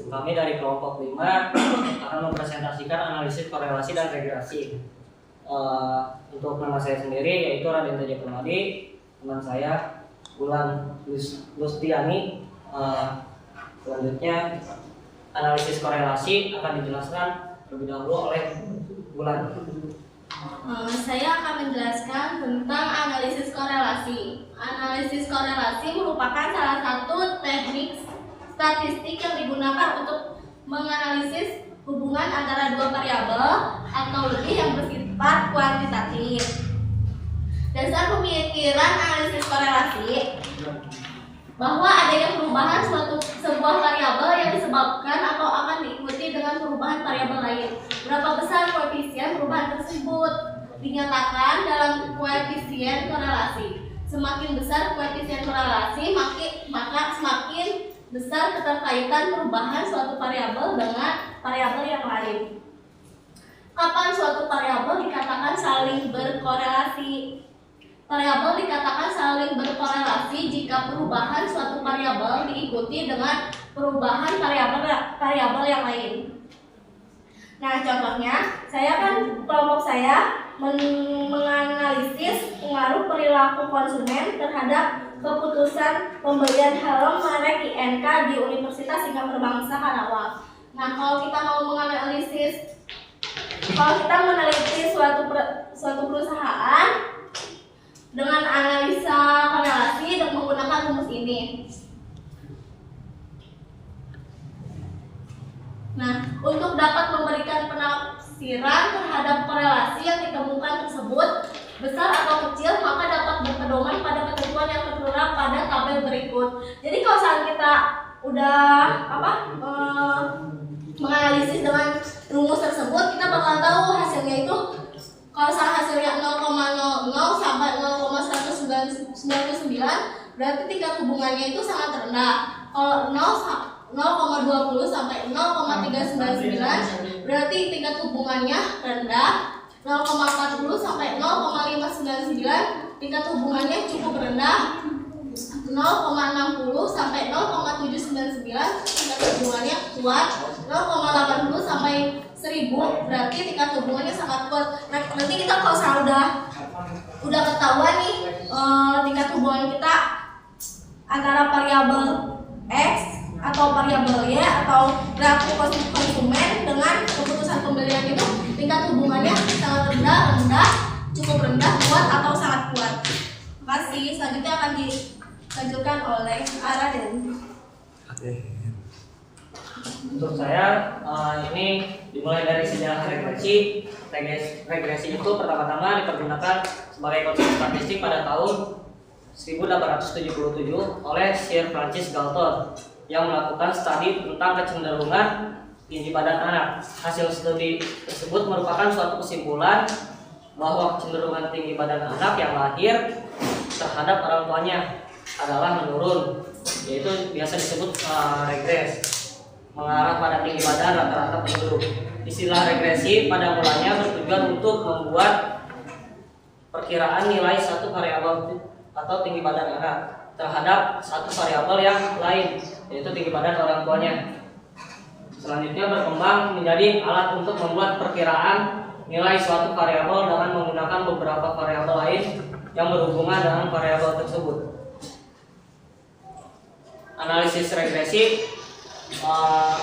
Kami dari kelompok 5 akan mempresentasikan analisis korelasi dan regresi. Untuk nama saya sendiri yaitu Raden Teja Permadi, teman saya Wulan Lustiani. Selanjutnya analisis korelasi akan dijelaskan terlebih dahulu oleh Wulan. Saya akan menjelaskan tentang analisis korelasi. Analisis korelasi merupakan salah satu teknik statistik yang digunakan untuk menganalisis hubungan antara dua variabel atau lebih yang bersifat kuantitatif. Dasar pemikiran analisis korelasi bahwa adanya perubahan sebuah variabel yang disebabkan atau akan diikuti dengan perubahan variabel lain. Berapa besar koefisien perubahan tersebut dinyatakan dalam koefisien korelasi. Semakin besar koefisien korelasi, maka semakin besar keterkaitan perubahan suatu variabel dengan variabel yang lain. Kapan suatu variabel dikatakan saling berkorelasi? Variabel dikatakan saling berkorelasi jika perubahan suatu variabel diikuti dengan perubahan variabel yang lain. Nah, contohnya, kelompok saya menganalisis pengaruh perilaku konsumen terhadap keputusan pembelian helm merek INK di Universitas Singapura Bangsa Karawang. Nah, kalau kita meneliti suatu perusahaan dengan analisa korelasi dan menggunakan rumus ini. Nah, untuk dapat memberikan penafsiran terhadap korelasi yang ditemukan tersebut, besar atau kecil, maka dapat berpedoman pada ketentuan yang tertera pada tabel berikut. Jadi kalau saat kita udah menganalisis dengan rumus tersebut, kita bakal tahu hasilnya itu. Kalau hasilnya 0,00 sampai 0,199, berarti tingkat hubungannya itu sangat rendah. Kalau 0,20 sampai 0,399, berarti tingkat hubungannya rendah. 0,40 sampai 0,599, tingkat hubungannya cukup rendah. 0,60 sampai 0,799, tingkat hubungannya kuat. 0,80 sampai 1000, berarti tingkat hubungannya sangat kuat. Nah, nanti kita kalau udah ketahuan nih tingkat hubungan kita antara variabel X atau variabel Y atau perilaku konsumen dengan keputusan pembelian itu, tingkat hubungannya sangat rendah, cukup rendah, kuat atau sangat kuat. Terima kasih. Selanjutnya akan dilanjutkan oleh Raden. Untuk saya ini dimulai dari sejarah regresi. Regresi itu pertama-tama dipergunakan sebagai konsep statistik pada tahun 1877 oleh Sir Francis Galton yang melakukan studi tentang kecenderungan tinggi badan anak. Hasil studi tersebut merupakan suatu kesimpulan bahwa kecenderungan tinggi badan anak yang lahir terhadap orang tuanya adalah menurun, yaitu biasa disebut regres, mengarah pada tinggi badan rata-rata penduduk. Istilah regresi pada mulanya bertujuan untuk membuat perkiraan nilai satu variabel atau tinggi badan anak terhadap satu variabel yang lain, yaitu tinggi badan orang tuanya. Selanjutnya berkembang menjadi alat untuk membuat perkiraan nilai suatu variabel dengan menggunakan beberapa variabel lain yang berhubungan dengan variabel tersebut. Analisis regresi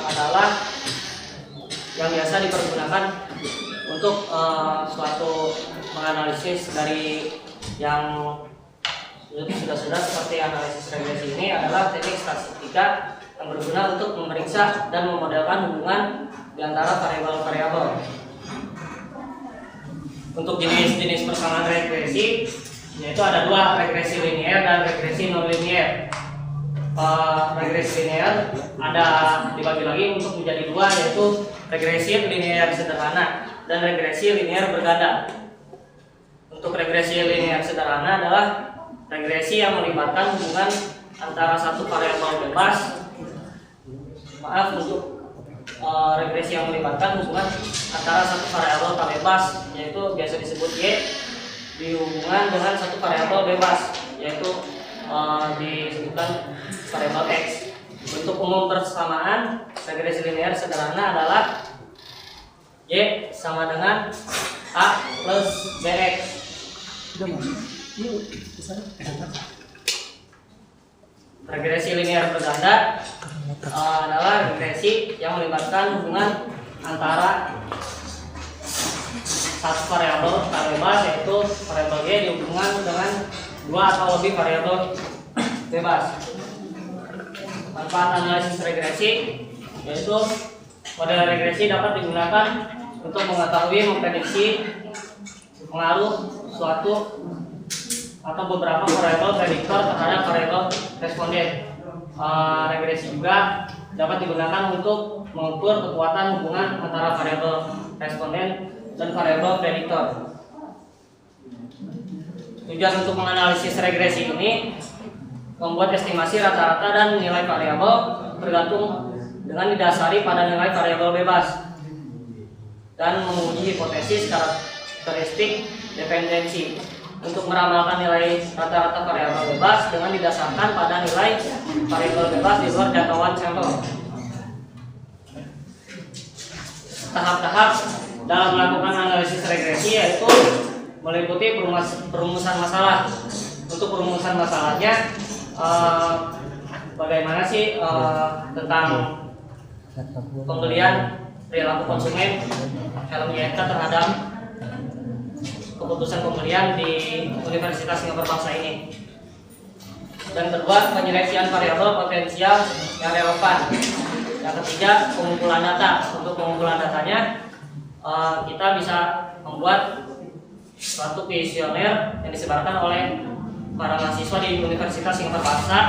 adalah yang biasa dipergunakan untuk suatu menganalisis dari yang sudah seperti analisis regresi ini adalah teknik statistika yang berguna untuk memeriksa dan memodelkan hubungan di antara variabel-variabel. Untuk jenis-jenis persamaan regresi yaitu ada dua, regresi linear dan regresi non-linear. Regresi linear ada dibagi lagi untuk menjadi dua, yaitu regresi linear sederhana dan regresi linear berganda. Untuk regresi linear sederhana adalah regresi yang melibatkan hubungan antara satu variabel bebas. Untuk regresi yang melibatkan hubungan antara satu variabel tak bebas, yaitu biasa disebut Y, dihubungan dengan satu variabel bebas, yaitu disebutkan variabel X. Untuk umum persamaan regresi linear sederhana adalah Y sama dengan A plus BX. Regresi linear berganda adalah regresi yang melibatkan hubungan antara satu variabel bebas, yaitu variabel Y dihubungkan dengan dua atau lebih variabel bebas. Manfaat analisis regresi yaitu model regresi dapat digunakan untuk mengetahui, memprediksi pengaruh suatu atau beberapa variabel prediktor terhadap variabel responden. Regresi juga dapat digunakan untuk mengukur kekuatan hubungan antara variabel responden dan variabel prediktor. Tujuan untuk menganalisis regresi ini membuat estimasi rata-rata dan nilai variabel bergantung dengan didasari pada nilai variabel bebas dan menguji hipotesis karakteristik dependensi untuk meramalkan nilai rata-rata variabel bebas dengan didasarkan pada nilai variabel bebas di luar jangkauan sampel. Tahap-tahap dalam melakukan analisis regresi yaitu meliputi perumusan masalah. Untuk perumusan masalahnya bagaimana sih tentang pembelian perilaku konsumen helm YK terhadap keputusan pembelian di Universitas Singapura Bangsa ini. Dan kedua, penyeleksian variabel potensial yang relevan. Yang ketiga, pengumpulan data. Untuk pengumpulan datanya kita bisa membuat suatu kuesioner yang disebarkan oleh para mahasiswa di Universitas Singapura Bangsa.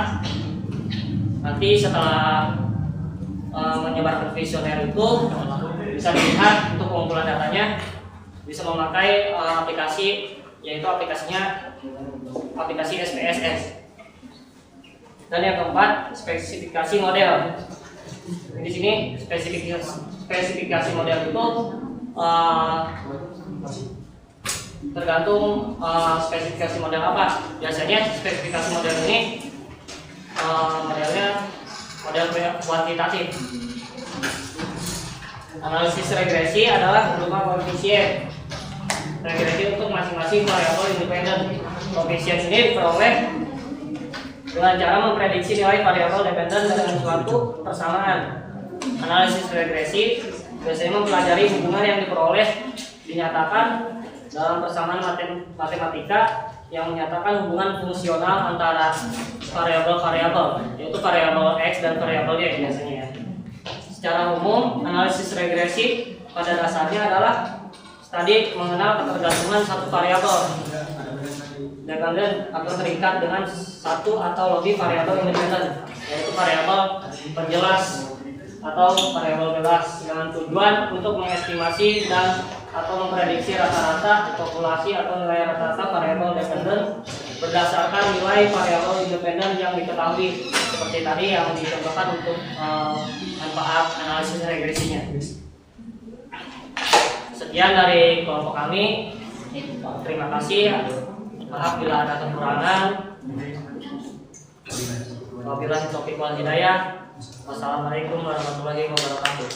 Nanti setelah menyebarkan kuesioner itu bisa dilihat untuk pengumpulan datanya bisa memakai aplikasi, yaitu aplikasinya aplikasi SPSS. Dan yang keempat, spesifikasi model. Di sini spesifikasi model itu tergantung spesifikasi model apa. Biasanya spesifikasi model ini modelnya model kuantitatif. Analisis regresi adalah berupa koefisien regresi untuk masing-masing variabel independen. Koefisien ini diperoleh dengan cara memprediksi nilai variabel dependen dengan suatu persamaan. Analisis regresi biasanya mempelajari hubungan yang dinyatakan dalam persamaan matematika yang menyatakan hubungan fungsional antara variabel-variabel, yaitu variabel X dan variabel Y biasanya. Secara umum, analisis regresi pada dasarnya adalah studi mengenal ketergantungan satu variabel dependen atau terikat dengan satu atau lebih variabel independen, yaitu variabel penjelas atau variabel bebas, dengan tujuan untuk mengestimasi dan atau memprediksi rata-rata populasi atau nilai rata-rata variabel dependen berdasarkan nilai variabel independen yang diketahui, seperti tadi yang dicontohkan untuk manfaat analisis regresinya. Sekian dari kelompok kami. Terima kasih. Maaf bila ada kekurangan. Wabillahi taufiq wal hidayah. Wassalamualaikum warahmatullahi wabarakatuh.